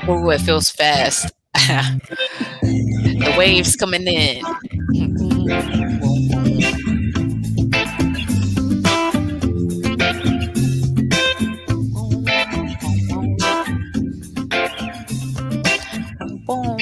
Oh, it feels fast. The waves coming in. Boom, boom, boom. Boom, boom, boom, boom, boom, boom.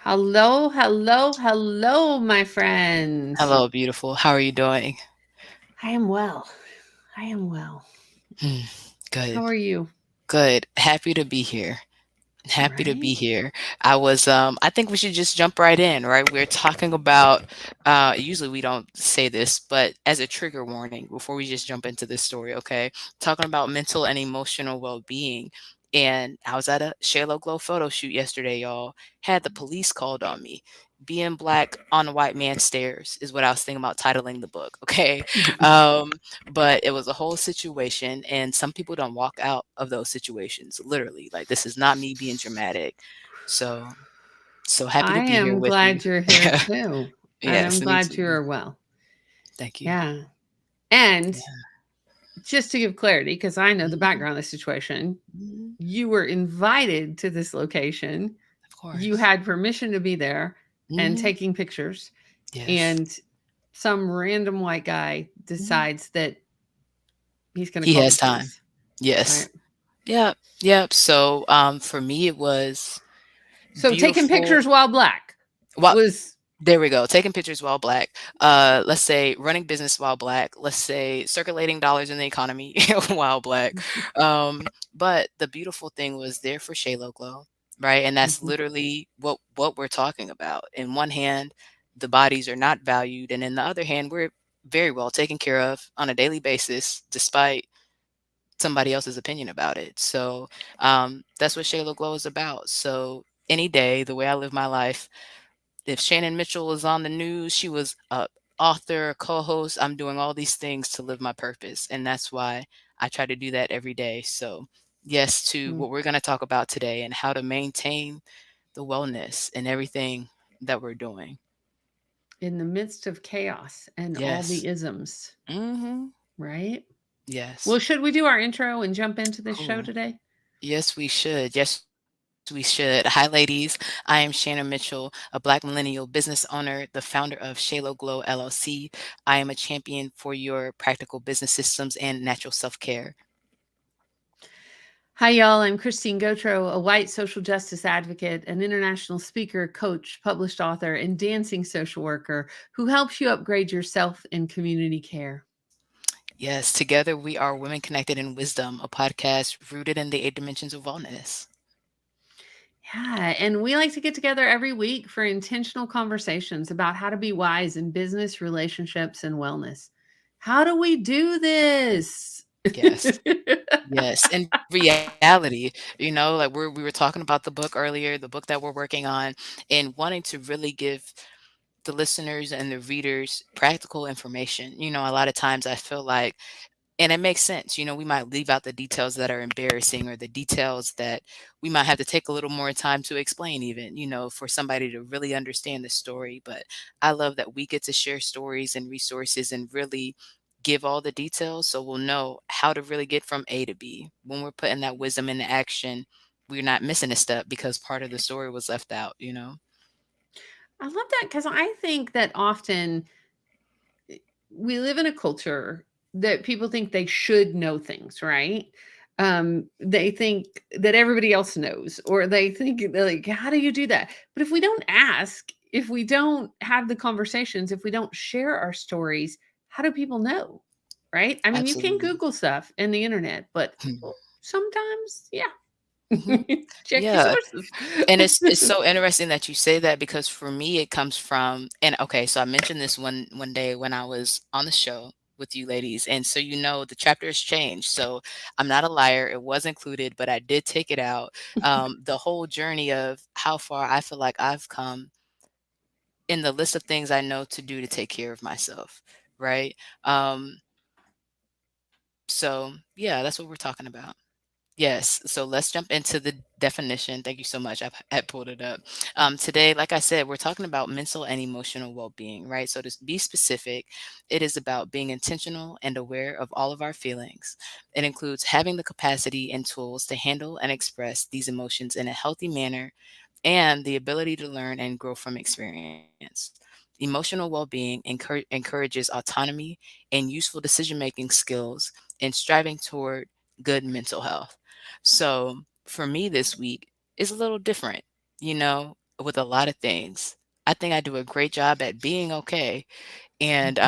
Hello, hello, hello, my friend. Hello, beautiful. How are you doing? I am well. I am well. Hmm, How good, are you? good. Happy to be here. Happy to be Right? here. I think we should just jump right in, right? We're talking about, usually we don't say this, but as a trigger warning before we just jump into this story, okay? Talking about mental and emotional well-being. And I was at a Sheila Glow photo shoot yesterday, y'all. Had the police called on me. Being black on a white man's stairs is what I was thinking about titling the book, okay? Um, but it was a whole situation, and some people don't walk out of those situations, literally. Like, this is not me being dramatic. So so happy I to be here am with you. glad you're here too. And I'm Yes, me glad you too. are well. Thank you. Yeah. And Yeah. just to give clarity, because I know the Mhm, background of the situation, mhm. you were invited to this location. Of You course. had permission to be there and Mhm. taking pictures. Yes. And some random white guy Mhm. decides that he's going to He call the has time. police. Right? Yes. Yep, yep. So, for me, it was So taking beautiful. pictures while black Well, was there we go. Taking pictures while black. Let's say running business while black. Let's say circulating dollars in the economy while black. But the beautiful thing was there for Shaylo Glow, right? And that's Mhm. literally what we're talking about. In one hand, the bodies are not valued, and in the other hand, we're very well taken care of on a daily basis, despite somebody else's opinion about it. So that's what Shaylo Glow is about. So any day, the way I live my life, if Shannon Mitchell was on the news, she was a author, co-host. I'm doing all these things to live my purpose, and that's why I try to do that every day. So, yes, to Mm. what we're going to talk about today and how to maintain the wellness and everything that we're doing. In the midst of chaos and all Yes. the isms, Mhm. right? Yes. Well, should we do our intro and jump into this show Cool. today? Yes, we should. Yes, we should. Hi, ladies. I am Shannon Mitchell, a Black millennial business owner, the founder of Shalo Glow LLC. I am a champion for your practical business systems and natural self care. Hi, y'all. I'm Christine Gautreaux, a white social justice advocate, an international speaker, coach, published author, and dancing social worker who helps you upgrade yourself in community care. Yes, together we are Women Connected in Wisdom, a podcast rooted in the eight dimensions of wellness. Yeah, and we like to get together every week for intentional conversations about how to be wise in business, relationships, and wellness. How do we do this? Yes. Yes, in reality, like we were talking about the book earlier, the book that we're working on, and wanting to really give the listeners and the readers practical information. A lot of times I feel like, and it makes sense, we might leave out the details that are embarrassing or the details that we might have to take a little more time to explain, even, for somebody to really understand the story. But I love that we get to share stories and resources and really give all the details so we'll know how to really get from A to B. When we're putting that wisdom into action, we're not missing a step because part of the story was left out. I love that because I think that often we live in a culture that people think they should know things, right? They think that everybody else knows, or they think they're like, how do you do that? But if we don't ask, if we don't have the conversations, if we don't share our stories, how do people know? Right? I mean, you can Absolutely. Google stuff in the internet, but sometimes, yeah, Hmm. check your Yeah. sources. And it's so interesting that you say that because for me it comes from, and okay, so I mentioned this one day when I was on the show with you ladies, and so the chapter has changed. So I'm not a liar. It was included, but I did take it out. The whole journey of how far I feel like I've come in the list of things I know to do to take care of myself, right? Um, so yeah, that's what we're talking about. Yes. So let's jump into the definition. Thank you so much. I pulled it up. Today, like I said, we're talking about mental and emotional well being, right? So, to be specific, it is about being intentional and aware of all of our feelings. It includes having the capacity and tools to handle and express these emotions in a healthy manner and the ability to learn and grow from experience. Emotional well being encourages autonomy and useful decision making skills and striving toward good mental health. So for me this week is a little different, with a lot of things. I think I do a great job at being okay. And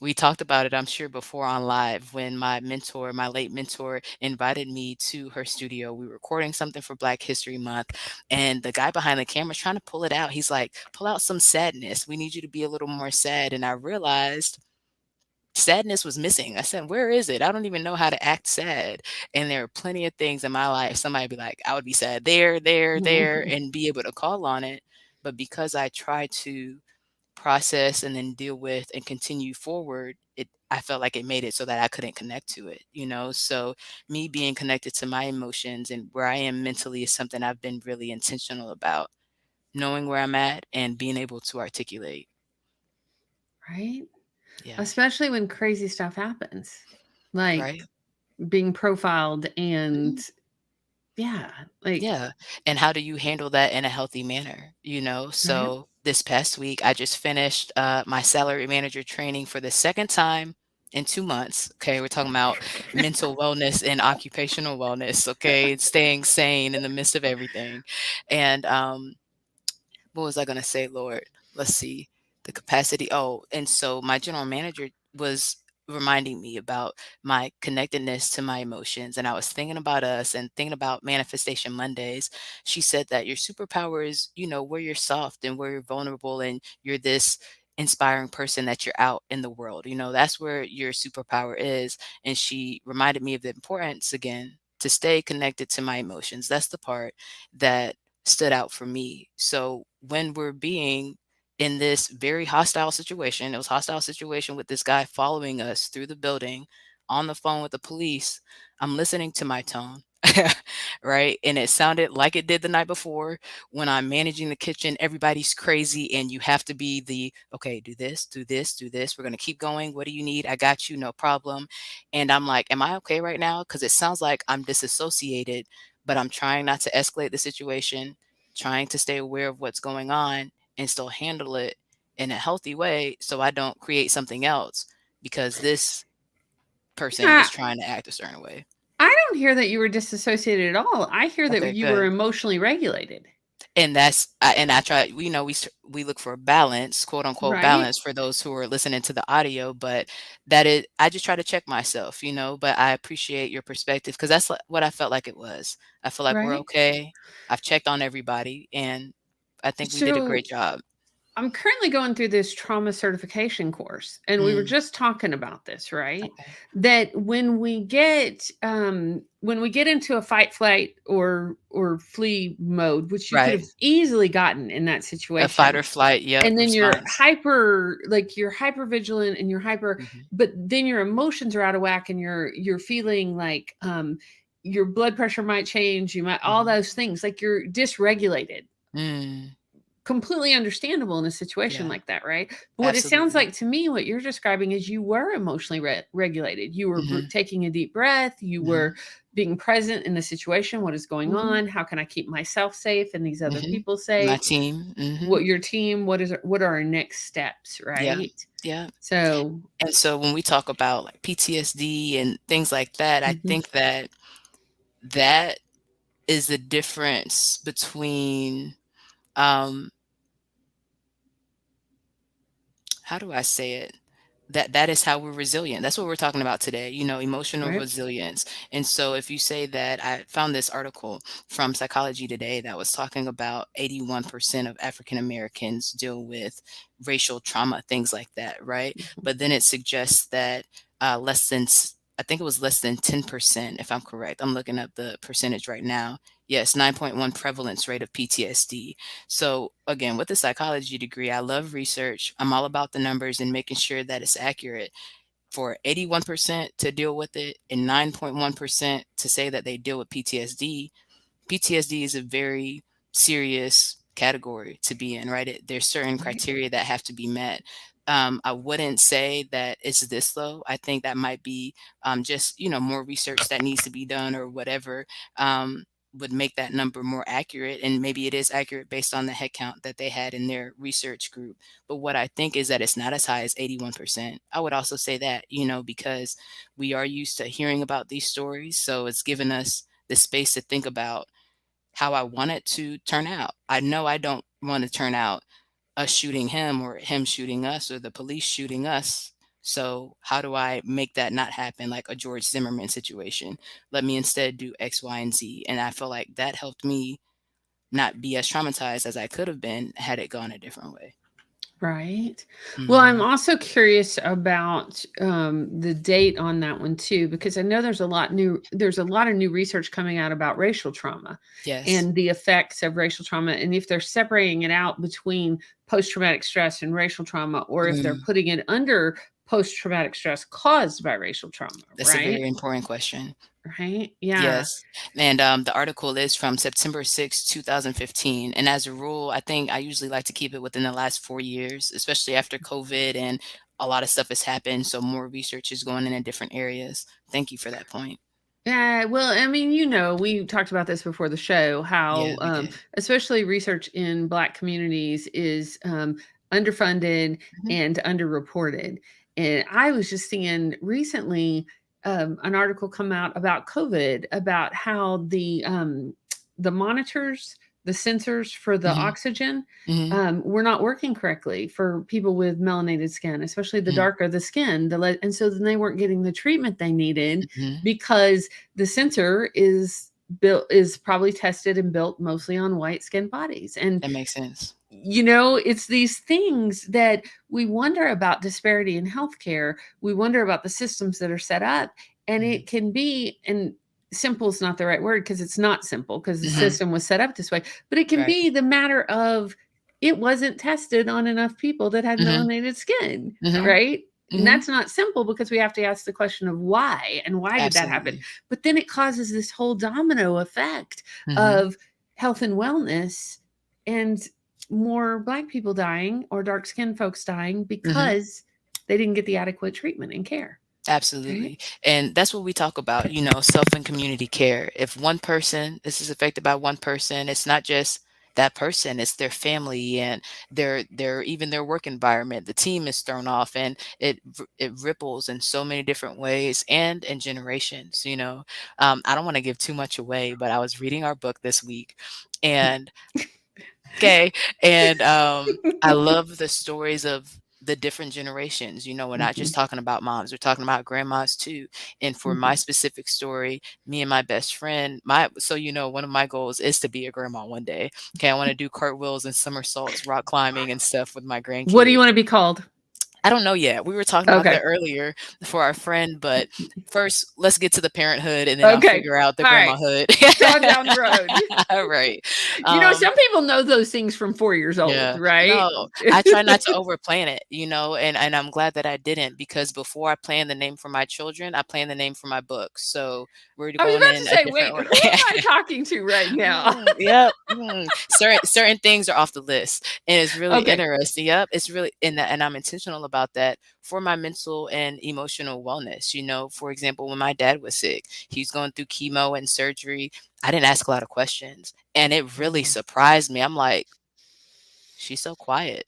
we talked about it, I'm sure, before on live when my late mentor, invited me to her studio. We were recording something for Black History Month, and the guy behind the camera was trying to pull it out. He's like, pull out some sadness. We need you to be a little more sad. And I realized sadness was missing. I said, "Where is it? I don't even know how to act sad." And there are plenty of things in my life. Somebody be like, I would be sad there, there, there, and be able to call on it. But because I try to process and then deal with and continue forward, I felt like it made it so that I couldn't connect to it. So me being connected to my emotions and where I am mentally is something I've been really intentional about, knowing where I'm at and being able to articulate. Right? Yeah. Especially when crazy stuff happens, like Right. being profiled and Mhm. yeah, like Yeah. And how do you handle that in a healthy manner? right? So this past week, I just finished my salary manager training for the second time in 2 months. Okay. We're talking about mental wellness and occupational wellness. Okay. Staying sane in the midst of everything. And what was I going to say, Lord? Let's see. The capacity. Oh, and so my general manager was reminding me about my connectedness to my emotions. And I was thinking about us and thinking about Manifestation Mondays. She said that your superpower is where you're soft and where you're vulnerable and you're this inspiring person that you're out in the world. That's where your superpower is. And she reminded me of the importance again to stay connected to my emotions. That's the part that stood out for me. So when we're being in this very hostile situation, it was a hostile situation with this guy following us through the building on the phone with the police. I'm listening to my tone. Right. And it sounded like it did the night before when I'm managing the kitchen. Everybody's crazy, and you have to be okay, do this, do this, do this. We're going to keep going. What do you need? I got you. No problem. And I'm like, am I okay right now? Because it sounds like I'm disassociated, but I'm trying not to escalate the situation, trying to stay aware of what's going on and still handle it in a healthy way so I don't create something else because this person Yeah, is trying to act a certain way. I don't hear that you were disassociated at all. I hear that Okay, you were good. emotionally regulated. And I try, we look for balance, quote unquote Right? balance for those who are listening to the audio, but I just try to check myself, but I appreciate your perspective because that's what I felt like it was. I feel like we're Right? okay. I've checked on everybody and I think we did a So great job. I'm currently going through this trauma certification course, and we were Mm, just talking about this, right? okay. That when we get into a fight, flight, or flee mode, which you could Right. have easily gotten in that A fight situation, or flight, yep, and then response. you're hyper vigilant and you're hyper, Mhm, but then your emotions are out of whack, and you're feeling like your blood pressure might change, you might all mhm. those things, like you're dysregulated. Mm, Completely understandable in a situation yeah, like that, right? But what it sounds absolutely. like to me, what you're describing is you were emotionally regulated. You were Mhm, taking a deep breath. You were mhm, being present in the situation. What is going mhm, on? How can I keep myself safe and these other mhm. people My safe? team, mhm. What your team? What are our next steps, Yeah, right? yeah. So, And so when we talk about, like, PTSD and things like that, I mhm, think that that is the difference between, um how do I say it? That is how we're resilient. That's what we're talking about today, emotional right, resilience. And so if you say that, I found this article from Psychology Today that was talking about 81% of African Americans deal with racial trauma, things like that, right? mhm, But then it suggests that I think it was less than 10%, if I'm correct. I'm looking up the percentage right now. Yes, 9.1 prevalence rate of PTSD. So again, with a psychology degree, I love research. I'm all about the numbers and making sure that it's accurate. for 81% to deal with it and 9.1% to say that they deal with PTSD. PTSD is a very serious category to be in, right? There's certain Right. criteria that have to be met. I wouldn't say that it's this low. I think that might be just, more research that needs to be done or whatever would make that number more accurate. And maybe it is accurate based on the head count that they had in their research group. But what I think is that it's not as high as 81%. I would also say that, because we are used to hearing about these stories. So it's given us the space to think about how I want it to turn out. I know I don't want to turn out us shooting him or him shooting us or the police shooting us. So how do I make that not happen like a George Zimmerman situation? Let me instead do X, Y, and Z. And I feel like that helped me not be as traumatized as I could have been had it gone a different way. Right. Well, I'm Hmm. also curious about the date on that one too, because I know there's a lot of new research coming out about racial trauma Yes. and the effects of racial trauma, and if they're separating it out between post traumatic stress and racial trauma, or if they're Mm, putting it under post traumatic stress caused by racial trauma. that's a Right. very important question. Right. Yeah. Yes, and, the article is from September 6, 2015, and as a rule, I think I usually like to keep it within the last 4 years, especially after COVID and a lot of stuff has happened, so more research is going in different areas. Thank you for that point. Yeah, well, I mean, we talked about this before the show, Yeah, how we did. especially research in Black communities is underfunded Mhm, and underreported. And I was just seeing recently an article come out about COVID, about how the monitors, the sensors for the mhm, oxygen, mhm, were not working correctly for people with melanated skin, especially the mhm, darker the skin. And so then they weren't getting the treatment they needed mhm. because the sensor is probably tested and built mostly on white skinned bodies. And That makes sense. it's these things that we wonder about disparity in healthcare. We wonder about the systems that are set up. And Mhm, it can be, and simple is not the right word because it's not simple because the mhm, system was set up this way, but it can right. be the matter of it wasn't tested on enough people that had Mhm, melanated skin, mhm, right? And mhm. that's not simple because we have to ask the question of why and why did that happen? Absolutely. But then it causes this whole domino effect Mhm, of health and wellness and more Black people dying or dark skinned folks dying mhm. because they didn't get the adequate treatment and care. Right. Absolutely. And that's what we talk about, self and community care. If one person, this is affected by one person, it's not just that person, it's their family and their even their work environment. The team is thrown off and it ripples in so many different ways and in generations. I don't want to give too much away, but I was reading our book this week and okay. And I love the stories of the different generations. We're not just Mhm, talking about moms, we're talking about grandmas too. And for my mhm. specific story, me and my best friend, one of my goals is to be a grandma one day. Okay, I want to do cartwheels and somersaults, rock climbing and stuff with my What do you grandkids. want to be called? I don't know yet. We were talking about that Okay. earlier for our friend, but first let's get to the parenthood and then I'll Okay. figure out the All right. grandmahood. It's on down the road. All right. Um, Some people know those things from 4 years old, Yeah. right? No, I try not to overplan it, and I'm glad that I didn't because before I planned the name for my children, I planned the name for my book. So we're I was going about in to a say, different wait, order. who am I talking to right now? Yep. Certain things are off the list, and it's really Okay. interesting. Yep, it's really and I'm intentional about that for my mental and emotional wellness. For example, when my dad was sick, he's going through chemo and surgery. I didn't ask a lot of questions, and it really Mhm, surprised me. I'm like, she's so quiet.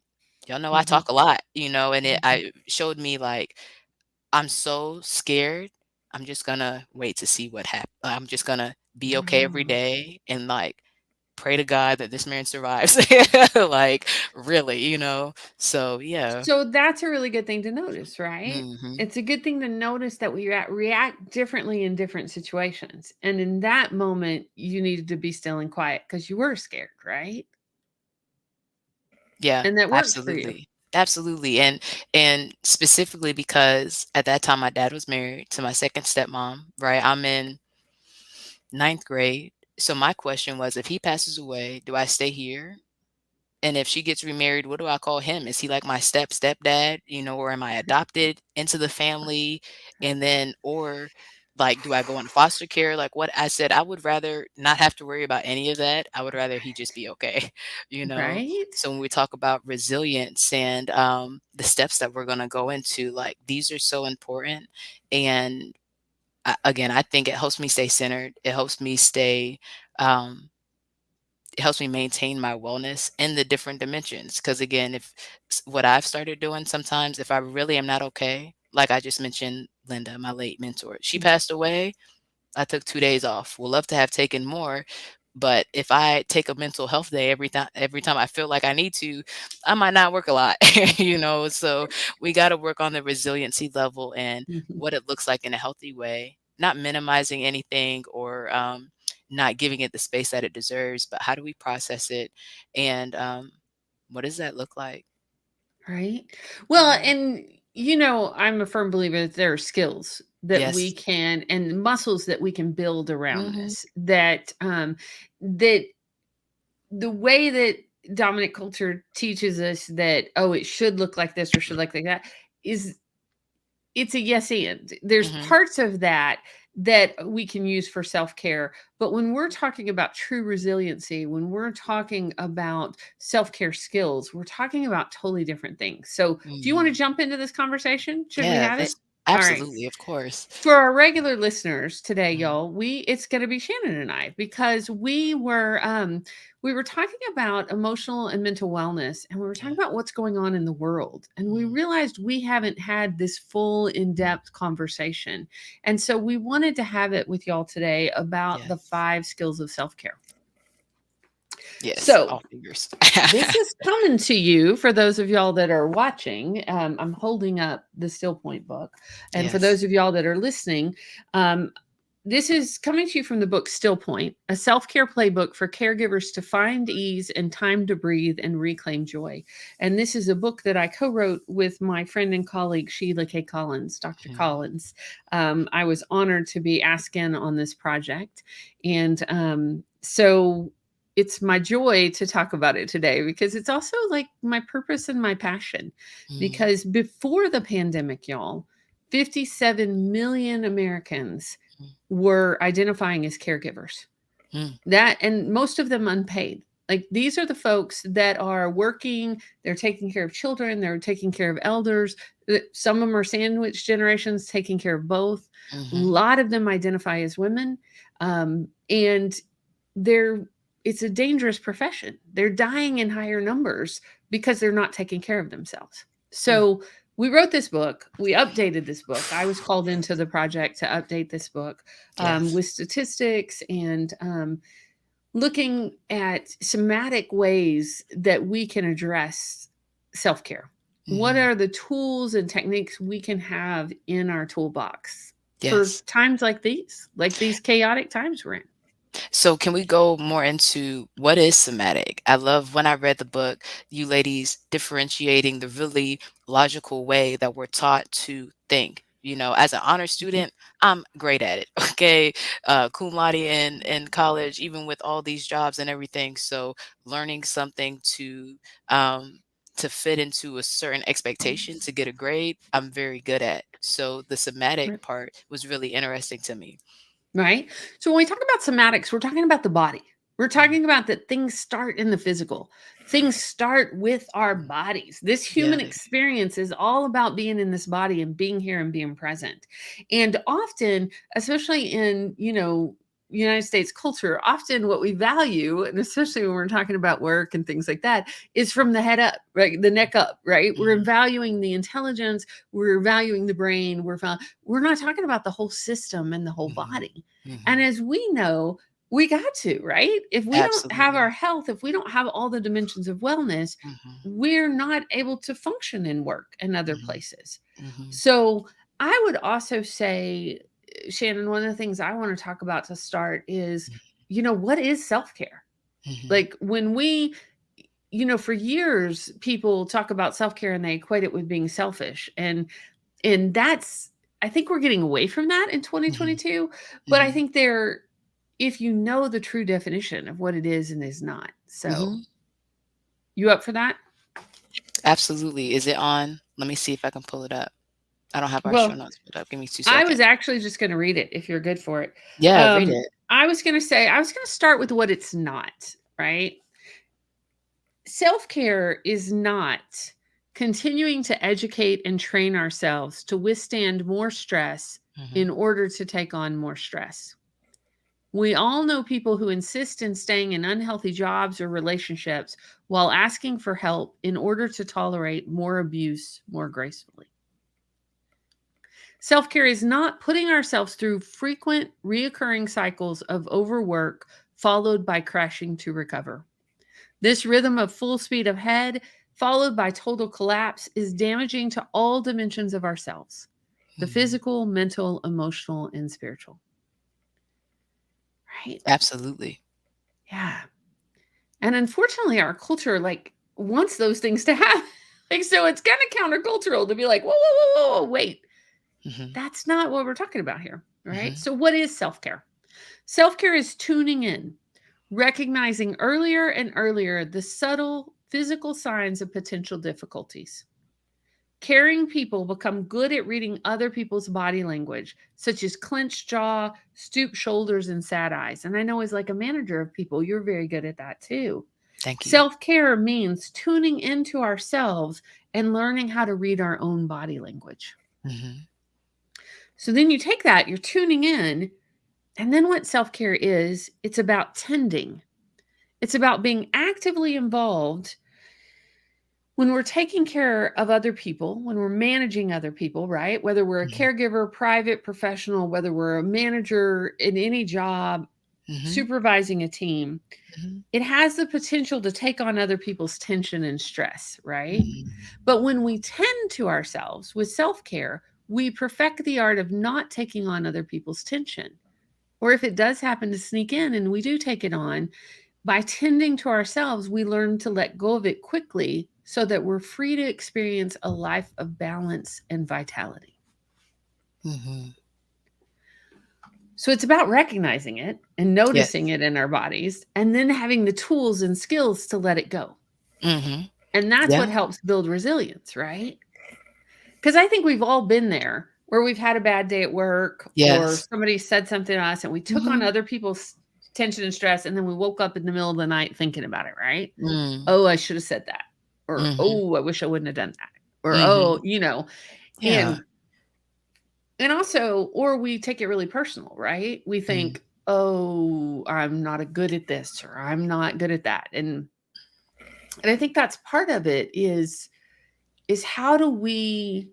Y'all know I mhm, talk a lot, and it mhm. I showed me like I'm so scared. I'm just gonna wait to see what happens. I'm just gonna be okay every Wow. day and like pray to God that this man survives. Like really. So yeah. So that's a really good thing to notice, right? Hmm. It's a good thing to notice that we react differently in different situations. And in that moment, you needed to be still and quiet because you were scared, right? Yeah, And that worked for you. absolutely. Absolutely. And specifically because at that time my dad was married to my second stepmom, right? I'm in ninth grade. So my question was, if he passes away, do I stay here And if she gets remarried, what do I call him? Is he like my stepdad, or am I adopted into the family? And then, or like, do I go into foster care? Like what I said, I would rather not have to worry about any of that. I would rather he just be okay, you know? Right? So when we talk about resilience and the steps that we're going to go into, like these are so important. And again, I think it helps me stay centered. Um, it helps me maintain my wellness in the different dimensions. Because again, if what I've started doing sometimes, if I really am not okay, like I just mentioned, Linda, my late mentor, she passed away. I took 2 days off. Would love to have taken more, but if I take a mental health day every time I feel like I need to, I might not work a lot, So we got to work on the resiliency level and Mhm. what it looks like in a healthy way, not minimizing anything or not giving it the space that it deserves, but how do we process it, and what does that look like? Right? Well, Mhm. and I'm a firm believer that there are skills that we Yes. can and muscles that we can build around Hmm. this. That the way that dominant culture teaches us that, oh, it should look like this or should look like that, is it's a yes and. There's Hmm. parts of that that we can use for self-care, but when we're talking about true resiliency, when we're talking about self-care skills, we're talking about totally different things. So, do you want to Hmm. jump into this conversation? Should we Yeah, have it? this All right. absolutely, of course. For our regular listeners today, Mhm. y'all, it's going to be Shannon and I, because we were talking about emotional and mental wellness, and we were talking Yeah. about what's going on in the world, and we Mm. realized we haven't had this full in-depth conversation, and so we wanted to have it with y'all today about the Yes. 5 skills of self-care. Yes, So all fingers. this is coming to you for those of y'all that are watching. I'm holding up the Stillpoint book, and for Yes. those of y'all that are listening, um, this is coming to you from the book Stillpoint, a self care playbook for caregivers to find ease and time to breathe and reclaim joy. And this is a book that I co wrote with my friend and colleague, Sheila K. Collins, Dr. Mhm. Collins. I was honored to be asked in on this project. And so it's my joy to talk about it today, because it's also like my purpose and my passion. Mhm. Because before the pandemic, y'all, 57 million Americans Mm. were identifying as caregivers. Mm. That, and most of them unpaid. Like, these are the folks that are working, they're taking care of children, they're taking care of elders. Some of them are sandwich generations, taking care of both. A Mhm. lot of them identify as women. And they're it's a dangerous profession. They're dying in higher numbers because they're not taking care of themselves. Mm. So we wrote this book. We updated this book. I was called into the project to update this book, Yes. with statistics and looking at somatic ways that we can address self care. What Mhm. are the tools and techniques we can have in our toolbox for Yes. times like these chaotic times we're in? So can we go more into what is somatic? I love when I read the book, you ladies differentiating the really logical way that we're taught to think. As an honor Mhm. student, I'm great at it. Okay. Cum laude in college, even with all these jobs and everything. So learning something to fit into a certain expectation to get a grade, I'm very good at. So the somatic part was really interesting to me. Right? So when we talk about somatics, we're talking about the body. We're Mhm. talking about that things start in the physical. Things start with our Mm. bodies. This human Yes. experience is all about being in this body and being here and being present. And often, especially in, United States culture, often what we value, and especially when we're talking about work and things like that, is from the head up, right? The neck up, right? We're Mhm. valuing the intelligence, we're valuing the brain, we're not talking about the whole system and the whole Mhm. body. And Mhm. as we know, we got to, right? If we don't have our Absolutely. health, if we don't have all the dimensions of wellness, Mhm. we're not able to function in work and other Mhm. places. Mhm. So I would also say, Shannon, one of the things I want to talk about to start is, what is self care? Mhm. Like, when for years, people talk about self care and they equate it with being selfish. And that's, I think we're getting away from that in Mhm. 2022, but I Mhm. think if you know the true definition of what it is and is not. So, Mhm. You up for that? Absolutely. Is it on? Let me see if I can pull it up. I don't have our show Well, notes pulled up. Give me 2 I was seconds. actually just going to read it if you're good for it. Yeah, read Um, it. I was going to start with what it's not, right? Self care is not continuing to educate and train ourselves to withstand more stress in Mhm. order to take on more stress. We all know people who insist in staying in unhealthy jobs or relationships while asking for help in order to tolerate more abuse more gracefully. Self care is not putting ourselves through frequent, reoccurring cycles of overwork followed by crashing to recover. This rhythm of full speed ahead, followed by total collapse, is damaging to all dimensions of ourselves: the Mhm. physical, mental, emotional, and spiritual. Right? Absolutely. Yeah. And unfortunately, our culture like wants those things to happen. Like, so it's kind of countercultural to be like, whoa, whoa, whoa, whoa, whoa, wait, Mhm. that's not what we're talking about here. Right. Mhm. So, what is self care? Self care is tuning in, recognizing earlier and earlier the subtle physical signs of potential difficulties. Caring people become good at reading other people's body language, such as clenched jaw, stooped shoulders, and sad eyes. And I know, as like a manager of people, you're very good at that too. Thank you. Self care means tuning into ourselves and learning how to read our own body language. Mhm. So then you take that, you're tuning in, and then what self care is, it's about tending. It's about being actively involved when we're taking care of other people, when we're managing other people, right? Whether we're a Mhm. caregiver, private, professional, whether we're a manager in any job, Mhm. supervising a team, Mhm. it has the potential to take on other people's tension and stress, right? Mhm. But when we tend to ourselves with self care, we perfect the art of not taking on other people's tension. Or if it does happen to sneak in and we do take it on, by tending to ourselves, we learn to let go of it quickly so that we're free to experience a life of balance and vitality. Mhm. So it's about recognizing it and Yes. noticing it in our bodies and then having the tools and skills to let it go. Mhm. And that's Yeah. what helps build resilience, right? Because I think we've all been there where we've had a bad day at work or Yes. somebody said something to us and we took on Mhm. other people's tension and stress. And then we woke up in the middle of the night thinking about it, right? Mm. Oh, I should have said that. Or, Mhm. oh, I wish I wouldn't have done that. Or, oh, Mhm. Yeah. and also, or we take it really personal, right? We Mm. think, oh, I'm not a good at this or I'm not good at that. And I think that's part of it is how do we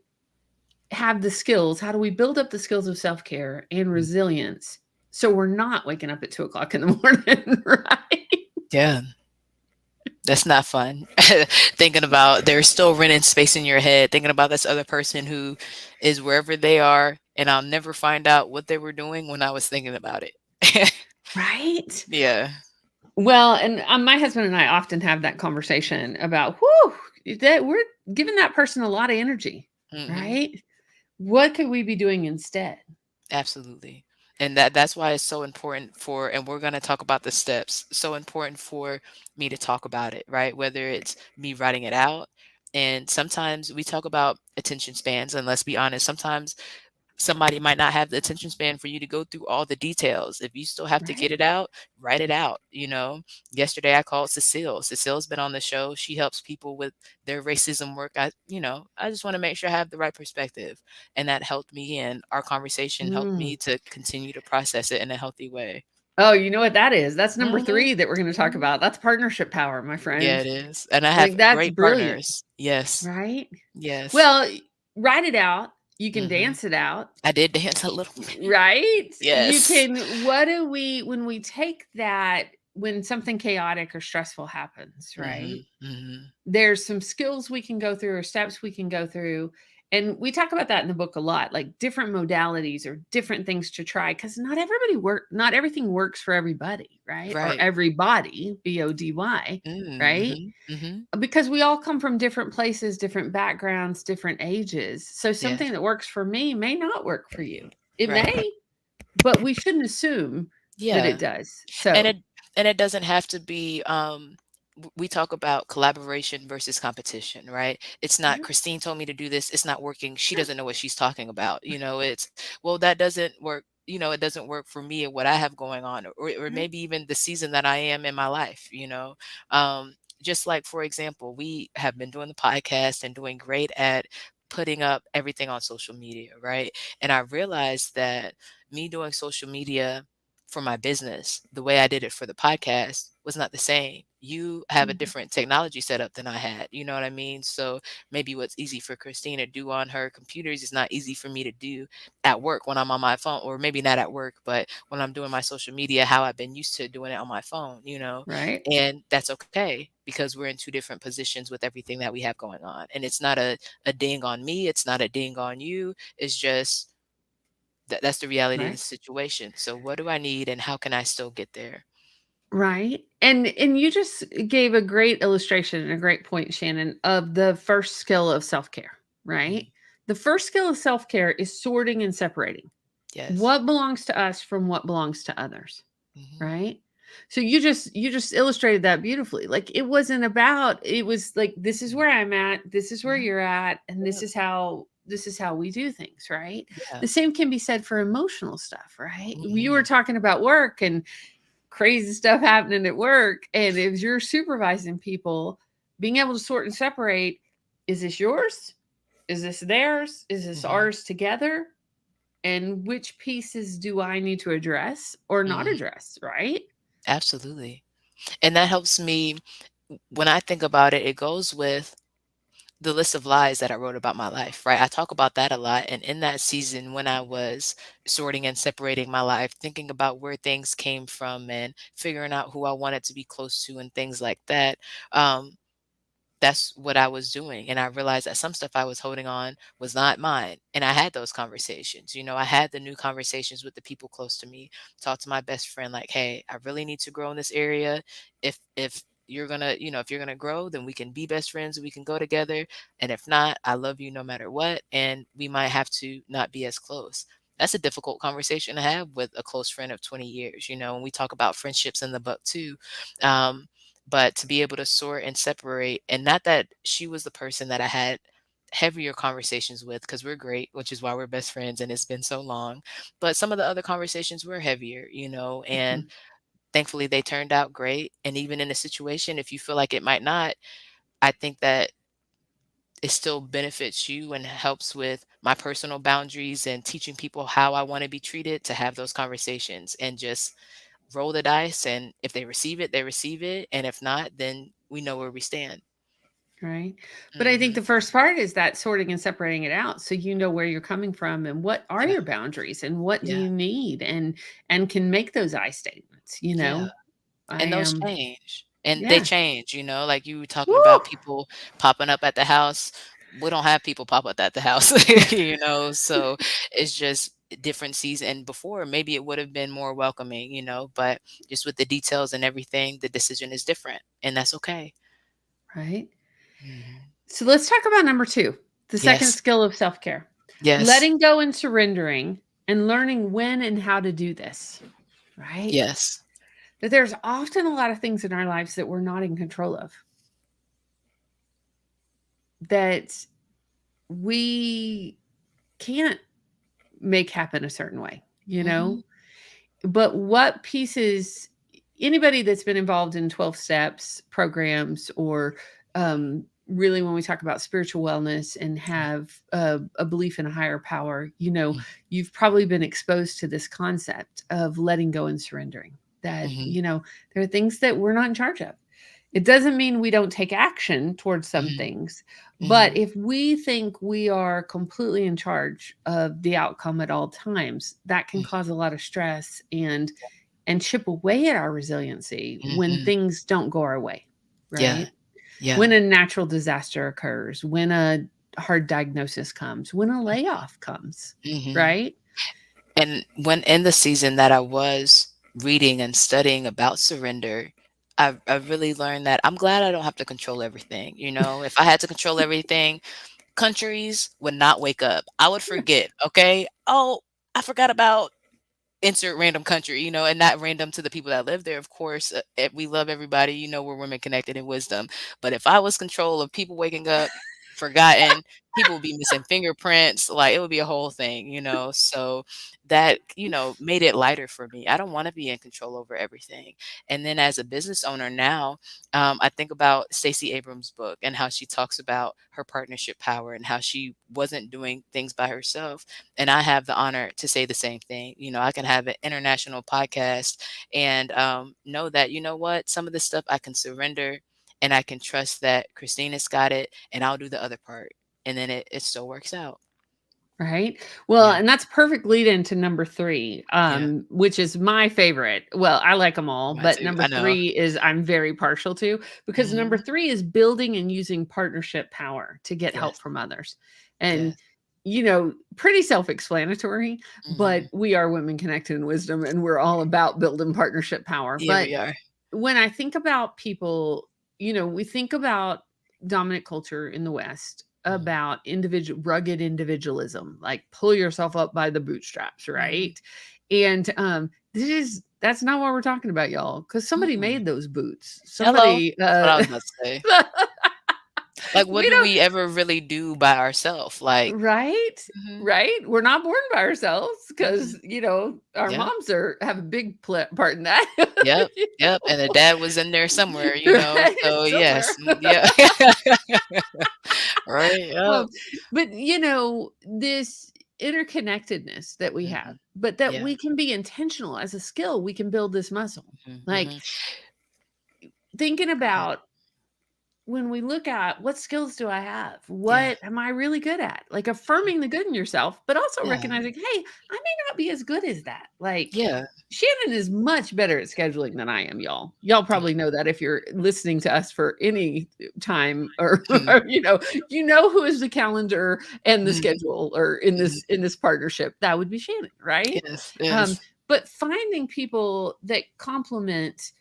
have the skills? How do we build up the skills of self care and Mm. resilience so we're not waking up at 2 o'clock in the morning, right? Yeah. That's not fun. Thinking about there's still renting space in your head, thinking about this other person who is wherever they are, and I'll never find out what they were doing when I was thinking about it. Right? Yeah. Well, and my husband and I often have that conversation about, whoo, that we're giving that person a lot of energy, Mhm. right? What could we be doing instead? Absolutely. And that's why it's so important for, and we're going to talk about the steps. So important for me to talk about it, right? Whether it's me writing it out, and sometimes we talk about attention spans, and let's be honest, sometimes somebody might not have the attention span for you to go through all the details. If you still have to get Right? it out, write it out. Yesterday I called Cecile. Cecile's been on the show. She helps people with their racism work. I just want to make sure I have the right perspective. And that helped me. And our conversation helped Mm. me to continue to process it in a healthy way. Oh, you know what that is? That's number Hmm. 3 that we're going to talk Hmm. about. That's partnership power, my Yeah, friend. it is. And I have Like, that's great brilliant, partners. Yes. right? Yes. Well, write it out. You can Hmm. dance it out, I did dance a little bit. right? You Yes. can, what do we, when we take that, when something chaotic or stressful happens, right? Hmm. Hmm. There's some skills we can go through or steps we can go through. And we talk about that in the book a lot, like different modalities or different things to try because not everything works for everybody, right? Or Right. everybody, BODY, right? Mhm, mhm. Because we all come from different places, different backgrounds, different ages. So something Yes, that works for me may not work for you. It right. may, but we shouldn't assume that it Yeah, does. and So, it doesn't have to be, we talk about collaboration versus competition, right? It's not Yeah, Christine told me to do this, it's not working. She doesn't know what she's talking about. It's, well, that doesn't work. It doesn't work for me and what I have going on, or right, maybe even the season that I am in my life. Just like, for example, we have been doing the podcast and doing great at putting up everything on social media, right? And I realized that me doing social media for my business, the way I did it for the podcast was not the same. You have a mhm, different technology setup than I had. You know what I mean? So maybe what's easy for Christine to do on her computers is not easy for me to do at work when I'm on my phone, or maybe not at work, but when I'm doing my social media, how I've been used to doing it on my phone. right, And that's okay because we're in two different positions with everything that we have going on. And it's not a ding on me. It's not a ding on you. It's just that's the reality of the right. situation. So what do I need and how can I still get there? Right. And you just gave a great illustration and a great point, Shannon, of the first skill of self-care, right? Mhm. The first skill of self-care is sorting and separating Yes. what belongs to us from what belongs to others, Mhm. right? So you just illustrated that beautifully. Like it was like this is Mhm. where I'm at, this is where Mhm. you're at, and Yep. this is how we do things, right? Yeah. The same can be said for emotional stuff, right? You were Mhm. talking about work and crazy stuff happening at work. And if you're supervising people, being able to sort and separate, is this yours? Is this theirs? Is this Mhm. ours together? And which pieces do I need to address or not Mhm. address? Right. Absolutely. And that helps me when I think about it, it goes with the list of lies that I wrote about my life, right? I talk about that a lot. And in that season, when I was sorting and separating my life, thinking about where things came from and figuring out who I wanted to be close to and things like that, um, that's what I was doing. And I realized that some stuff I was holding on was not mine. And I had those conversations. I had the new conversations with the people close to me. Talk to my best friend like, "Hey, I really need to grow in this area. If you're going to, if you're going to grow, then we can be best friends and we can go together. And if not, I love you no matter what, and we might have to not be as close." That's a difficult conversation to have with a close friend of 20 years, and we talk about friendships in the book too. Um, but to be able to sort and separate, and not that she was the person that I had heavier conversations with, because we're great, which is why we're best friends and it's been so long, but some of the other conversations were heavier, and Mhm. thankfully they turned out great. And even in a situation, if you feel like it might not, I think that it still benefits you and helps with my personal boundaries and teaching people how I want to be treated, to have those conversations and just roll the dice, and if they receive it, they receive it, and if not, then we know where we stand. Right. But I think Mhm. the first part is that sorting and separating it out so you know where you're coming from and what are Yeah, your boundaries and what do yeah, you need and can make those I statements, you yeah, know? I and those am change, and they yeah. change, like you were talking Woo! about people popping up at the house. We don't have people pop up at the house, so it's just different season, and before, maybe it would have been more welcoming, but just with the details and everything, the decision is different, and that's okay. Right. Mhm. So let's talk about number 2, the second Yes, skill of self-care. yes, Letting go and surrendering and learning when and how to do this, right? yes. That there's often a lot of things in our lives that we're not in control of, that we can't make happen a certain way, you know? Mhm. But what pieces anybody that's been involved in 12 steps programs or really when we talk about spiritual wellness and Yeah. have a belief in a higher power, Mm. you've probably been exposed to this concept of letting go and surrendering, that Mhm. there are things that we're not in charge of. It doesn't mean we don't take action towards some Mhm. things, but Mhm. if we think we are completely in charge of the outcome at all times, that can Mhm. cause a lot of stress and chip away at our resiliency when Mhm. things don't go our way, Yeah. right? Yeah. When a natural disaster occurs, when a hard diagnosis comes, when a layoff comes, Mhm. right? And when in the season that I was reading and studying about surrender, I really learned that I'm glad I don't have to control everything. If I had to control everything, countries would not wake up. I would forget, okay? "Oh, I forgot about insert random country, and not random to the people that live there. Of course, we love everybody. We're women connected in wisdom. But if I was control of people waking up, forgotten, people would be missing fingerprints. Like it would be a whole thing, So that, made it lighter for me. I don't want to be in control over everything. And then as a business owner now, I think about Stacey Abrams' book and how she talks about her partnership power and how she wasn't doing things by herself. And I have the honor to say the same thing. I can have an international podcast and know that, what, some of the stuff I can surrender and I can trust that Christina's got it and I'll do the other part. And then it still works out. Right. Well, Yeah. and that's perfect lead into number 3, Yeah. which is my favorite. Well, I like them all, Mine but too. number I know. 3 is I'm very partial to, because number Hmm. 3 is building and using partnership power to get help Yes. from others. And, Yes. pretty self-explanatory, but Hmm. we are women connected in wisdom and we're all about building partnership power. Yeah, But we are. when I think about people, we think about dominant culture in the West Hmm. about rugged individualism, like pull yourself up by the bootstraps, Hmm. right? And that's not what we're talking about, y'all, because somebody Mm-mm. made those boots. Hello. Somebody That's what I was about to say. Like, what we do don't we ever really do by ourselves? Like, right? hmm. Right? We're not born by ourselves Hmm. because, our Yep. moms have a big part in that. Yep. You Yep. And the know? dad was in there somewhere, Right? So Somewhere. yes. Yeah. Right. Yep. Um, but this interconnectedness that we Hmm. have, but that Yeah. we can be intentional as a skill, we can build this muscle. Hmm. Like Hmm. thinking Go ahead. about when we look at what skills do I have? Yeah. What am I really good at? Like affirming the good in yourself, but also Yeah. recognizing, hey, I may not be as good as that. Like Yeah. Shannon is much better at scheduling than I am, y'all. Y'all probably know that if you're listening to us for any time or Mhm. who is the calendar and the Mhm. schedule or in Mhm. this partnership, that would be Shannon, right? Yes. Um, Yes. but finding people that complement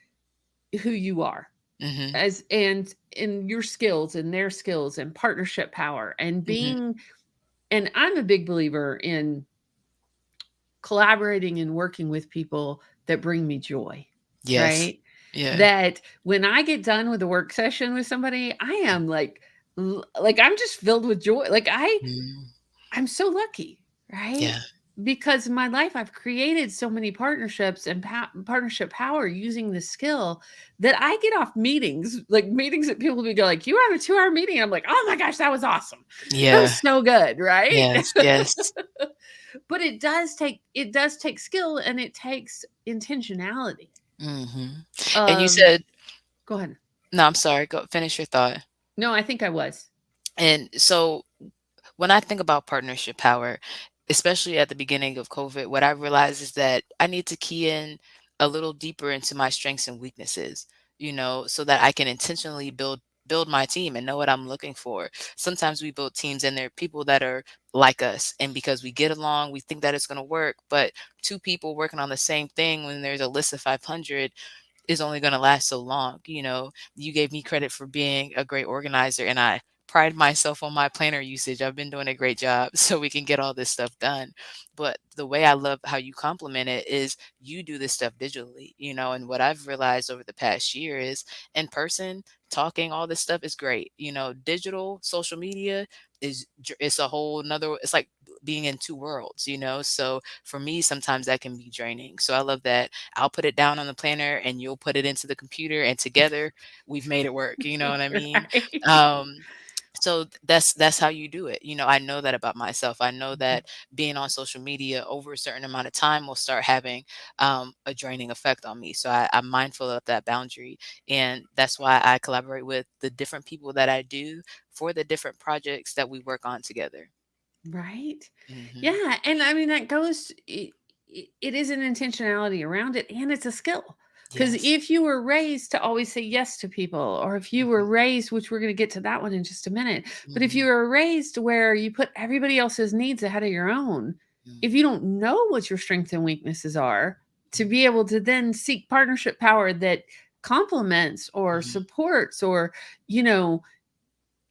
who you are Mhm. as and in your skills and their skills and partnership power and Mhm. being and I'm a big believer in collaborating and working with people that bring me joy, Yes. right? Yeah. That when I get done with a work session with somebody, I am like I'm just filled with joy. Like Mhm. I'm so lucky, right? Yeah. Because in my life, I've created so many partnerships and partnership power using this skill that I get off meetings, like meetings that people would go like, "You were on a 2-hour meeting." I'm like, "Oh my gosh, that was awesome! That Yeah. was so good, right?" Yes. Yes. But it does take skill and it takes intentionality. Mhm. And you Um, said Go ahead. no, I'm sorry. Go finish your thought. No, I think I was. And so when I think about partnership power, especially at the beginning of COVID, what I realized is that I need to key in a little deeper into my strengths and weaknesses, so that I can intentionally build my team and know what I'm looking for. Sometimes we build teams and there are people that are like us and because we get along, we think that it's going to work, but two people working on the same thing when there's a list of 500 is only going to last so long. You gave me credit for being a great organizer, and I pride myself on my planner usage. I've been doing a great job so we can get all this stuff done. But the way I love how you compliment it is you do this stuff digitally, and what I've realized over the past year is in person, talking, all this stuff is great. Digital social media it's a whole nother, it's like being in two worlds, so for me sometimes that can be draining. So I love that I'll put it down on the planner and you'll put it into the computer and together we've made it work. You know what I mean? Right. Um, so that's how you do it. I know that about myself. I know Mhm. that being on social media over a certain amount of time will start having a draining effect on me. So I'm mindful of that boundary. And that's why I collaborate with the different people that I do for the different projects that we work on together. Right. Hmm. Yeah, and I mean that goes it is an intentionality around it and it's a skill. Cuz Yes. if you were raised to always say yes to people or if you were Hmm. raised, which we're going to get to that one in just a minute, but if you Hmm. were raised where you put everybody else's needs ahead of your own, if you don't know what your strengths and weaknesses are, to be able to then seek partnership power that complements or Hmm. supports or you know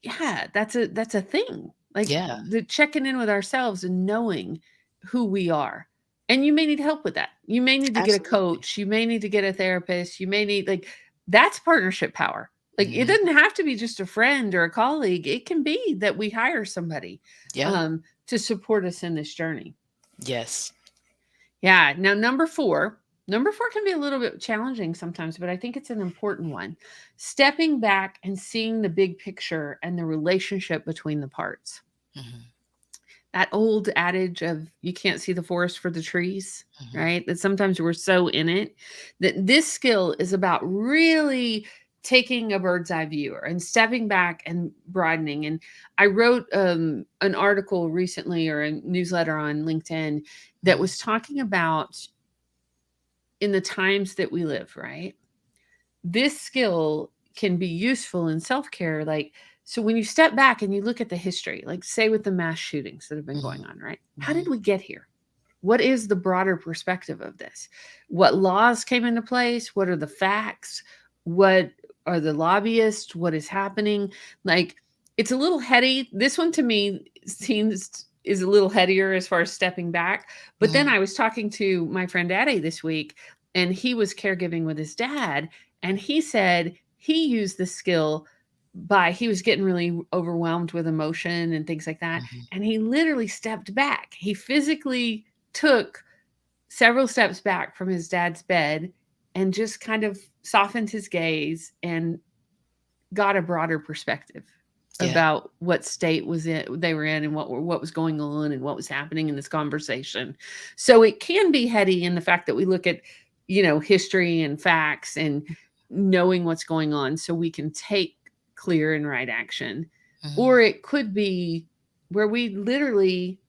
yeah, that's a thing. Like, Yeah. the checking in with ourselves and knowing who we are. And you may need help with that. You may need to get a Absolutely. coach, you may need to get a therapist, you may need, like, that's partnership power. Like, it Mhm. doesn't have to be just a friend or a colleague. It can be that we hire somebody Yeah. to support us in this journey. Yes. Yeah. Now, number four can be a little bit challenging sometimes, but I think it's an important one. Stepping back and seeing the big picture and the relationship between the parts. Mhm. That old adage of you can't see the forest for the trees, Mhm. right? That sometimes we're so in it that this skill is about really taking a bird's eye view and stepping back and broadening. And I wrote an article recently, or a newsletter on LinkedIn, that Mhm. was talking about, in the times that we live, right? This skill can be useful in self-care. Like, so when you step back and you look at the history, like say with the mass shootings that have been Mhm. going on, right? How did Mhm. we get here? What is the broader perspective of this? What laws came into place? What are the facts? What are the lobbyists? What is happening? Like, it's a little heady. This one to me seems is a little headier as far as stepping back. But then Mhm. I was talking to my friend Daddy this week, and he was caregiving with his dad, and he said he used the skill by, he was getting really overwhelmed with emotion and things like that, Mhm. and he literally stepped back. He physically took several steps back from his dad's bed and just kind of softened his gaze and got a broader perspective Yeah. about what state was in they were in, and what was going on and what was happening in this conversation. So it can be heady in the fact that we look at, history and facts and knowing what's going on so we can take clear and right action. Mhm. Or it could be where we literally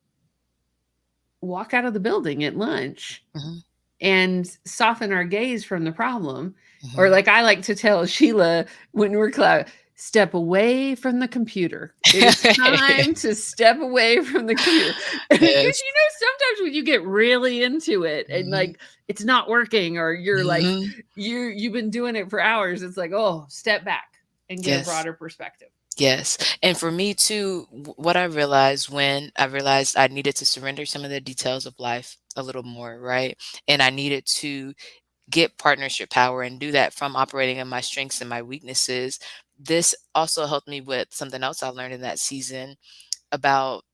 walk out of the building at lunch Mhm. and soften our gaze from the problem. Or, Mhm. like I like to tell Sheila when we're step away from the computer. It is time to step away from the computer. Because Yes. sometimes when you get really into it and Mhm. like it's not working, or you're like Mhm. you've been doing it for hours, it's like, oh, step back and get a Yes. broader perspective. Yes. And for me too, what I realized when I realized I needed to surrender some of the details of life a little more, right? And I needed to get partnership power and do that from operating in my strengths and my weaknesses. This also helped me with something else I learned in that season about,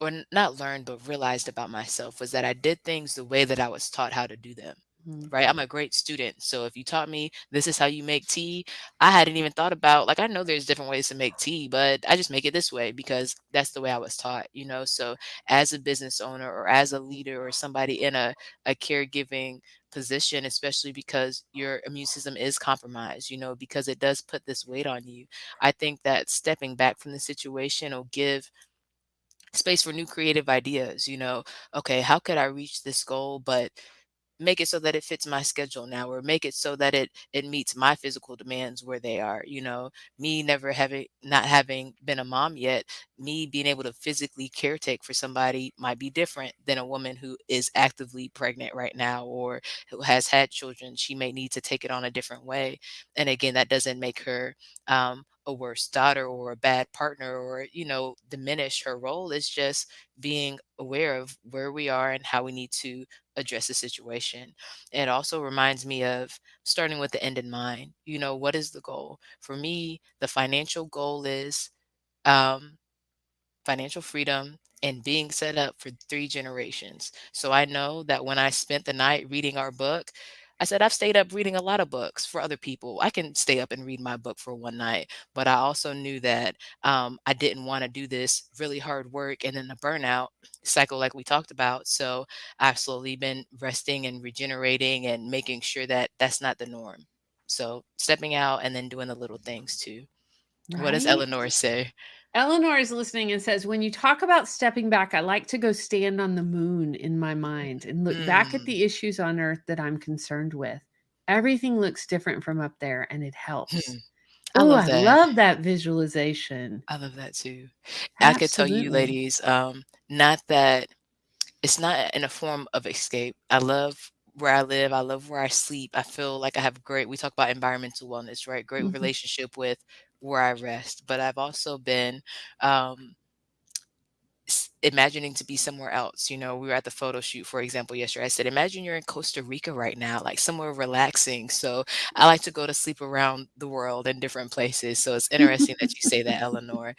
or not learned, but realized about myself, was that I did things the way that I was taught how to do them. Mhm. Right. I'm a great student. So if you taught me this is how you make tea, I hadn't even thought about, like, I know there's different ways to make tea, but I just make it this way because that's the way I was taught. So as a business owner or as a leader or somebody in a caregiving position, especially because your immune system is compromised, because it does put this weight on you. I think that stepping back from the situation will give space for new creative ideas. Okay, how could I reach this goal, but make it so that it fits my schedule now, or make it so that it meets my physical demands where they are. Me never having not having been a mom yet, me being able to physically caretake for somebody might be different than a woman who is actively pregnant right now or who has had children. She may need to take it on a different way. And again, that doesn't make her a worse daughter or a bad partner, or diminish her role. It's just being aware of where we are and how we need to address the situation. It also reminds me of starting with the end in mind. What is the goal? For me, the financial goal is um, financial freedom and being set up for 3 generations. So I know that when I spent the night reading our book, I said I've stayed up reading a lot of books for other people. I can stay up and read my book for one night, but I also knew that I didn't want to do this really hard work and then the burnout cycle like we talked about. So I've slowly been resting and regenerating and making sure that that's not the norm. So stepping out and then doing the little things too. What does Right? Eleanor say? Eleanor is listening and says, when you talk about stepping back, I like to go stand on the moon in my mind and look back at Mm. the issues on earth that I'm concerned with. Everything looks different from up there and it helps. I Oh, love I that. love that visualization. I love that too. I could tell you Absolutely. ladies, not that it's not in a form of escape. I love where I live. I love where I sleep. I feel like I have we talk about environmental wellness, right? Great Mhm. relationship with where I rest. But I've also been um, imagining to be somewhere else. We were at the photo shoot, for example, yesterday. I said, imagine you're in Costa Rica right now, like somewhere relaxing. So I like to go to sleep around the world in different places. So it's interesting that you say that, Eleanor.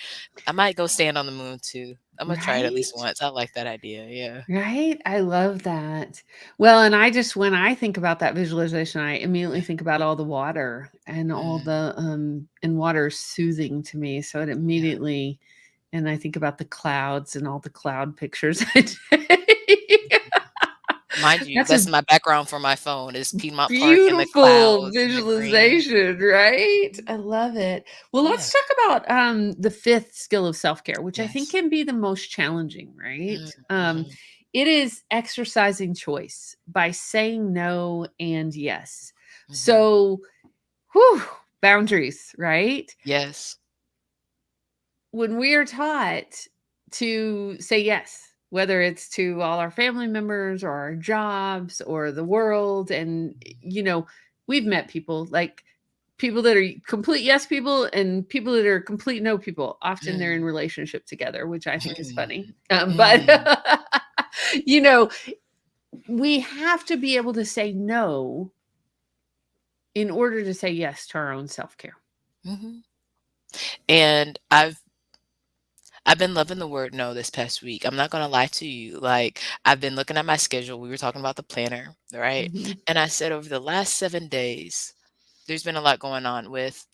I might go stand on the moon too. I'm gonna try it at least Right? once. I like that idea. Yeah. Right? I love that. Well, and I just when I think about that visualization, I immediately think about all the water and all Mm, the and water is soothing to me. So it yeah. immediately and I think about the clouds and all the cloud pictures I take. Mind you, That's a that's my background for my phone is Piedmont Park and the beautiful clouds and the green. visualization, right? Mhm. I love it. Well, Yeah. let's talk about the fifth skill of self-care, which I think Yes. can be the most challenging, right? Mhm. It is exercising choice by saying no and yes. Mhm. So, whew, boundaries, right? Yes. When we are taught to say yes, whether it's to all our family members or our jobs or the world, and we've met people like people that are complete yes people and people that are complete no people. Often they're in Mm. relationship together, which I think is funny. Mm. But Mm. you know, we have to be able to say no in order to say yes to our own self care. Mhm. And I've been loving the word no this past week. I'm not gonna lie to you. Like, I've been looking at my schedule. We were talking about the planner, right? Mhm. And I said over the last 7 days, there's been a lot going on with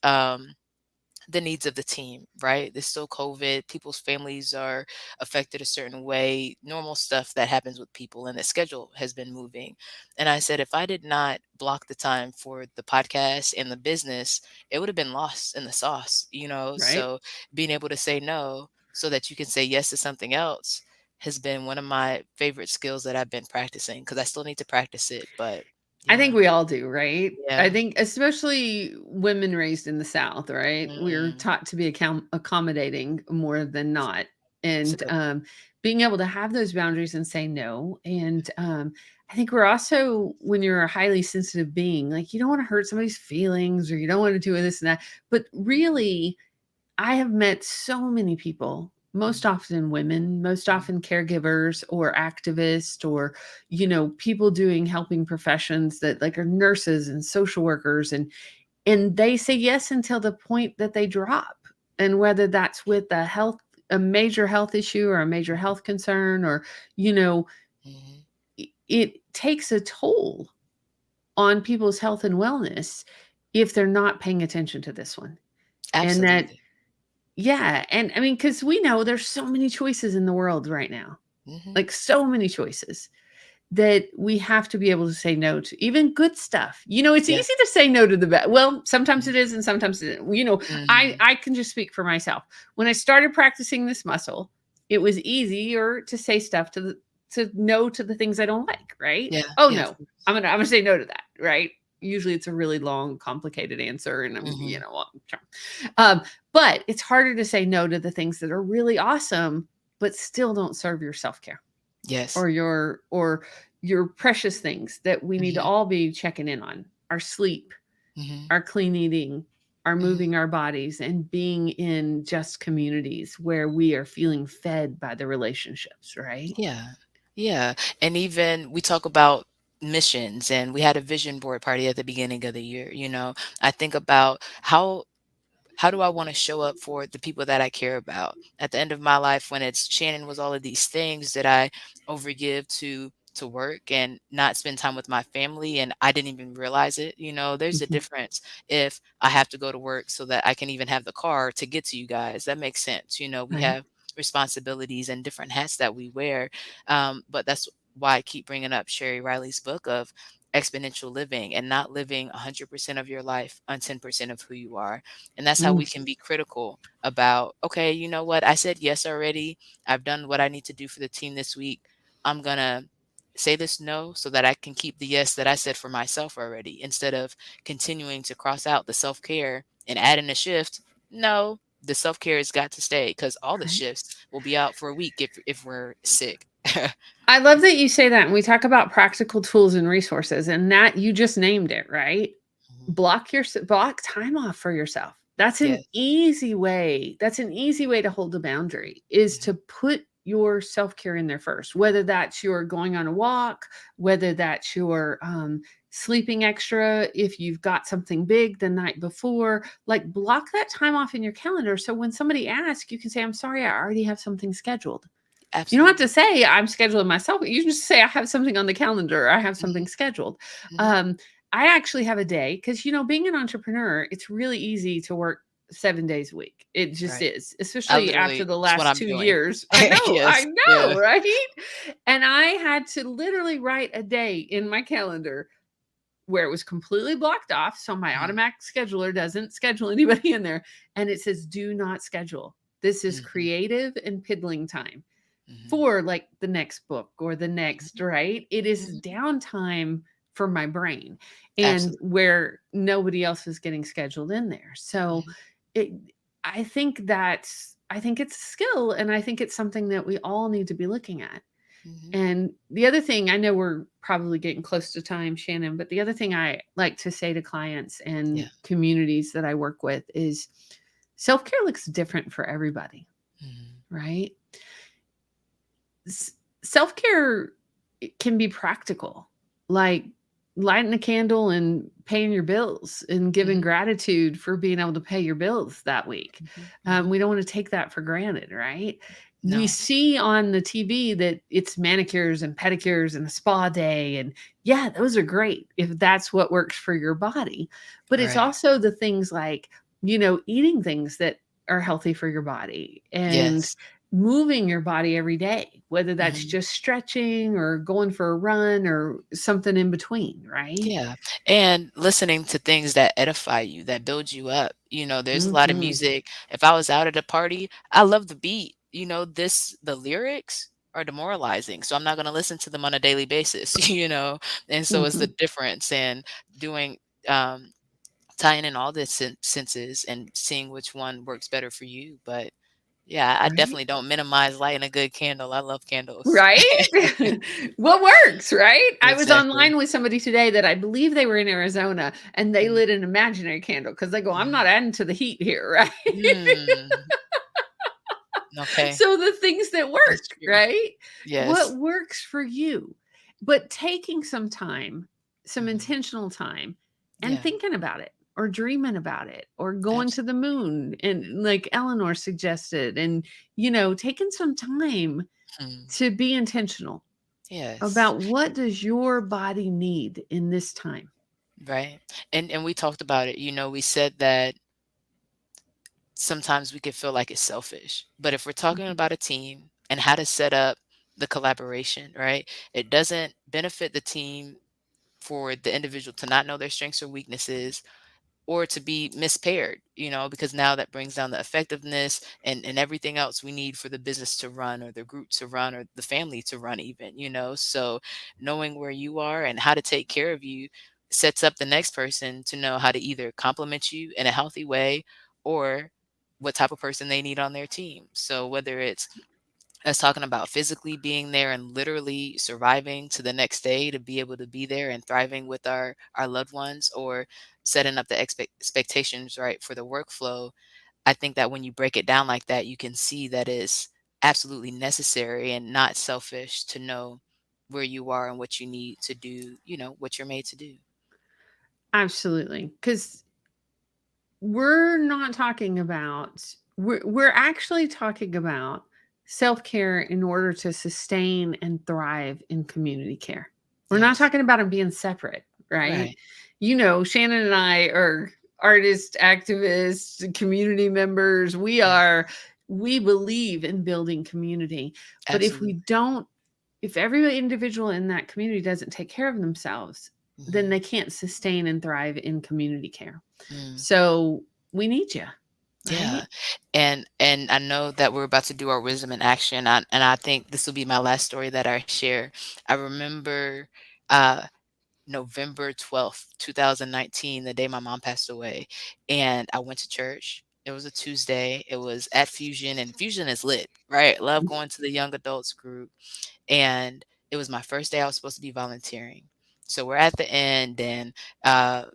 the needs of the team, right? There's still COVID. People's families are affected a certain way, normal stuff that happens with people, and the schedule has been moving. And I said, if I did not block the time for the podcast and the business, it would have been lost in the sauce. Right. So being able to say no so that you can say yes to something else has been one of my favorite skills that I've been practicing because I still need to practice it. But I think yeah, we all do, right? I yeah. think especially women raised in the South, right? We're Mm, taught to be accommodating more than not. it's a And good point. being able to have those boundaries and say no. And I think we're also, when you're a highly sensitive being, like you don't want to hurt somebody's feelings or you don't want to do this and that. But really, I have met so many people, most Mm, often women, most mm, often caregivers or activists or, people doing helping professions that like are nurses and social workers and they say yes until the point that they drop. And whether that's with a major health issue or a major mhm, health concern or, you know, mhm. it takes a toll on people's health and wellness if they're not paying attention to this one. And that Absolutely. Yeah, and I mean, because we know there's so many choices in the world right now, Mhm. like so many choices that we have to be able to say no to, even good stuff. It's Yeah. easy to say no to the bad. Well, sometimes Mhm. it is, and sometimes it isn't. Mhm. I can just speak for myself. When I started practicing this muscle, it was easier to say stuff to no to the things I don't like. Right? Yeah, Oh yeah, of no, course. I'm gonna say no to that. Right? Usually, it's a really long, complicated answer, and Mhm. um, but it's harder to say no to the things that are really awesome, but still don't serve your self care Yes. or your precious things that we need to Mhm. all be checking in on: our sleep, Mhm. our clean eating, our Mhm. moving our bodies, and being in just communities where we are feeling fed by the relationships, right? Yeah. Yeah, and even we talk about missions, and we had a vision board party at the beginning of the year. I think about how do I want to show up for the people that I care about? At the end of my life, when it's Shannon was all of these things that I overgive to work and not spend time with my family and I didn't even realize it. There's a Mhm. difference if I have to go to work so that I can even have the car to get to you guys. That makes sense. We Right. have responsibilities and different hats that we wear. But that's why I keep bringing up Sherry Riley's book of exponential living and not living 100% of your life on 10% of who you are. And that's how Mm, we can be critical about, okay, you know what? I said yes already. I've done what I need to do for the team this week. I'm going to say this no so that I can keep the yes that I said for myself already instead of continuing to cross out the self care and add in a shift. No, the self care has got to stay because all the right. shifts will be out for a week if we're sick. I love that you say that. And we talk about practical tools and resources, and that you just named it, right? Mhm. Block time off for yourself. That's an Yes. easy way. That's an easy way to hold a boundary is Mhm. to put your self-care in there first, whether that's your going on a walk, whether that's your sleeping extra, if you've got something big the night before, like block that time off in your calendar. So when somebody asks, you can say, I'm sorry, I already have something scheduled. You don't have to Absolutely. say I'm scheduling myself. You just say I have something on the calendar. I have something Mhm, scheduled. mhm. Um, I actually have a day because being an entrepreneur, it's really easy to work 7 days a week. It just Right. is, I especially after literally the it's what last I'm two doing. years. I Yes. Yeah. know, right? And I had to literally write a day in my calendar where it was completely blocked off. So my Mhm, automatic scheduler doesn't schedule anybody in there. And it says, do not schedule. This is mhm, creative and piddling time mhm, for like the next book or the next, mhm, right? It is mhm. downtime for my brain and Absolutely. where nobody else is getting scheduled in there. So Mhm, it I think it's a skill and I think it's something that we all need to be looking at. mhm. And the other thing, I know we're probably getting close to time, Shannon, but the other thing I like to say to clients and Yeah. communities that I work with is self care looks different for everybody, Mhm, right? Self care can be practical, like lighting a candle and paying your bills and giving mhm, gratitude for being able to pay your bills that week. mhm, mhm. We don't want to take that for granted, right? We No. see on the TV that it's manicures and pedicures and a spa day. And yeah, those are great if that's what works for your body. But it's Right. also the things like, eating things that are healthy for your body and Yes. moving your body every day, whether that's Mhm. just stretching or going for a run or something in between, right? Yeah, and listening to things that edify you, that build you up. There's a lot of Mhm. music. If I was out at a party, I love the beat. The lyrics are demoralizing, so I'm not gonna listen to them on a daily basis, And so it's the Mhm. difference in doing um tying in all the senses and seeing which one works better for you. But yeah, I Right? definitely don't minimize lighting a good candle. I love candles. Right? What works, right? I was Exactly. online with somebody today that I believe they were in Arizona and they Mhm, lit an imaginary candle because they go, I'm mhm. not adding to the heat here, right? Mm, okay, So the things that that's work, true. right? What Yes. works for you? But taking some time, some Mhm. intentional time, and Yeah, thinking about it or dreaming about it or going to the absolutely. moon and like Eleanor suggested and taking some time Mhm. to be intentional Yes, about what does your body need in this time. right. And we talked about it, we said that sometimes we could feel like it's selfish, but if we're talking Mhm. about a team and how to set up the collaboration, right? It doesn't benefit the team for the individual to not know their strengths or weaknesses or to be mispaired, because now that brings down the effectiveness and everything else we need for the business to run or the group to run or the family to run even. So knowing where you are and how to take care of you sets up the next person to know how to either compliment you in a healthy way or what type of person they need on their team. So whether it's us talking about physically being there and literally surviving to the next day to be able to be there and thriving with our loved ones or setting up the expectations right for the workflow. I think that when you break it down like that, you can see that it's absolutely necessary and not selfish to know where you are and what you need to do, what you're made to do. Absolutely. Because we're not talking about we're actually talking about self-care in order to sustain and thrive in community care. We're not Yes. talking about them being separate, right? Right. Shannon and I are artists, activists, community members. Mm, We believe in building community. But absolutely. if every individual in that community doesn't take care of themselves, then Hmm. they can't sustain and thrive in community care. Mm. So we need you, Yeah. right? And I know that we're about to do our wisdom in action. And I think this will be my last story that I share. I remember uh November 12th, 2019, the day my mom passed away. And I went to church. It was a Tuesday. It was at Fusion, and Fusion is lit, right? Love going to the young adults group. And it was my first day I was supposed to be volunteering. So we're at the end, and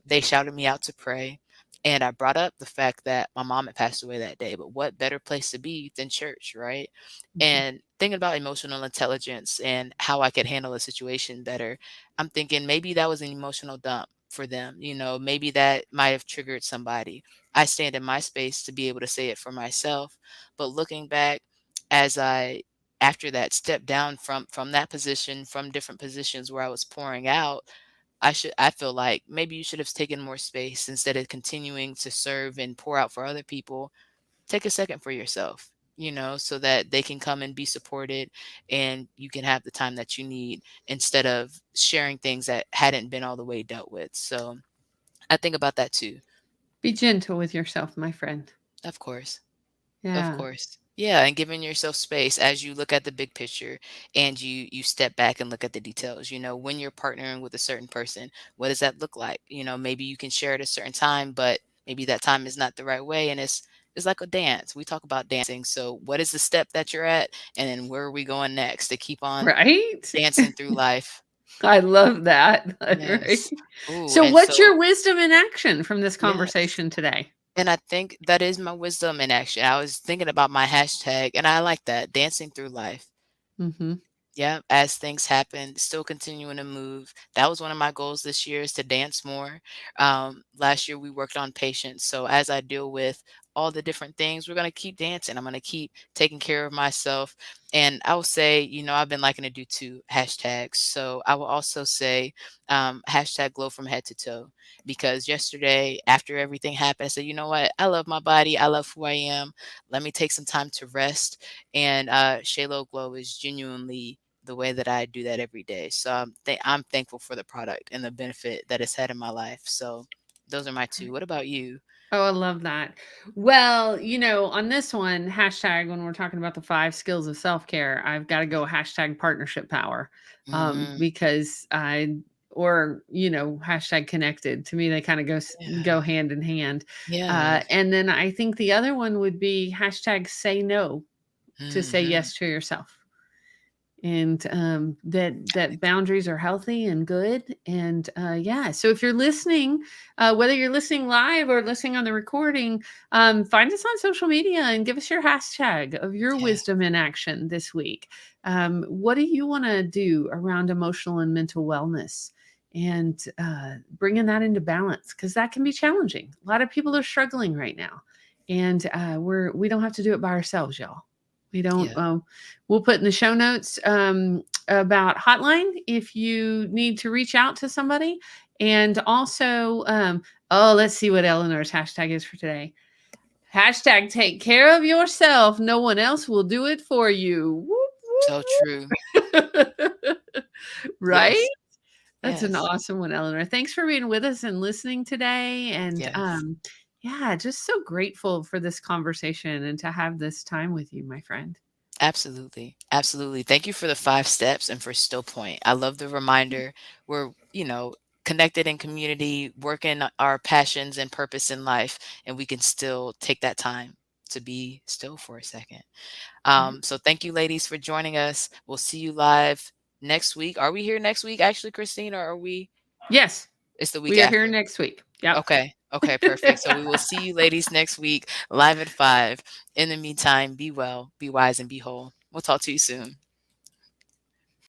they shouted me out to pray. And I brought up the fact that my mom had passed away that day, but what better place to be than church, right? Mhm. And thinking about emotional intelligence and how I could handle a situation better, I'm thinking maybe that was an emotional dump for them. Maybe that might have triggered somebody. I stand in my space to be able to say it for myself. But looking back, as I after that stepped down from that position, from different positions where I was pouring out, I feel like maybe you should have taken more space instead of continuing to serve and pour out for other people. Take a second for yourself, so that they can come and be supported and you can have the time that you need instead of sharing things that hadn't been all the way dealt with. So I think about that too. Be gentle with yourself, my friend. Of course. Of Yeah. course. Yeah, and giving yourself space as you look at the big picture and you step back and look at the details. When you're partnering with a certain person, what does that look like? Maybe you can share at a certain time, but maybe that time is not the right way and it's like a dance. We talk about dancing. So what is the step that you're at and then where are we going next to keep on Right? dancing through life? I love that. Right? Yes. Ooh, So and what's so your wisdom in action from this yes. conversation today? And I think that is my wisdom in action. I was thinking about my hashtag, and I like that, dancing through life. Mhm. Yeah, as things happen, still continuing to move. That was one of my goals this year is to dance more. Last year we worked on patience. So as I deal with all the different things, we're gonna keep dancing. I'm gonna keep taking care of myself. And I will say, I've been liking to do two hashtags. So I will also say hashtag glow from head to toe. Because yesterday, after everything happened, I said, you know what? I love my body. I love who I am. Let me take some time to rest. And Sheila Glow is genuinely the way that I do that every day. So I'm thankful for the product and the benefit that it's had in my life. So those are my two. What about you? Oh, I love that. Well, on this one, hashtag when we're talking about the 5 skills of self-care, I've gotta go hashtag partnership power, Mm, because hashtag connected. To me, they kinda go yeah. hand in hand. Yeah. And then I think the other one would be hashtag say no to say Hmm. yes to yourself. And that boundaries are healthy and good. And yeah, so if you're listening, whether you're listening live or listening on the recording, find us on social media and give us your hashtag of your Yeah. wisdom in action this week. What do you want to do around emotional and mental wellness, and bringing that into balance, because that can be challenging. A lot of people are struggling right now, and we don't have to do it by ourselves, y'all. We don't. Yeah. We'll put in the show notes about hotline if you need to reach out to somebody. And also, oh, let's see what Eleanor's hashtag is for today. Hashtag take care of yourself. No one else will do it for you. So true. Whoop, whoop. Right? Yes. That's an Yes. awesome one, Eleanor. Thanks for being with us and listening today. And Yes. yeah, just so grateful for this conversation and to have this time with you, my friend. Absolutely. Absolutely. Thank you for the 5 steps and for Stillpoint. I love the reminder. We're, connected in community, working our passions and purpose in life, and we can still take that time to be still for a second. Right. So thank you, ladies, for joining us. We'll see you live next week. Are we here next week, actually, Christine, or are we? Yes, It's the week we are here after. next week. Yep. Okay. Okay, perfect. So we will see you ladies next week live at 5. In the meantime, be well, be wise, and be whole. We'll talk to you soon.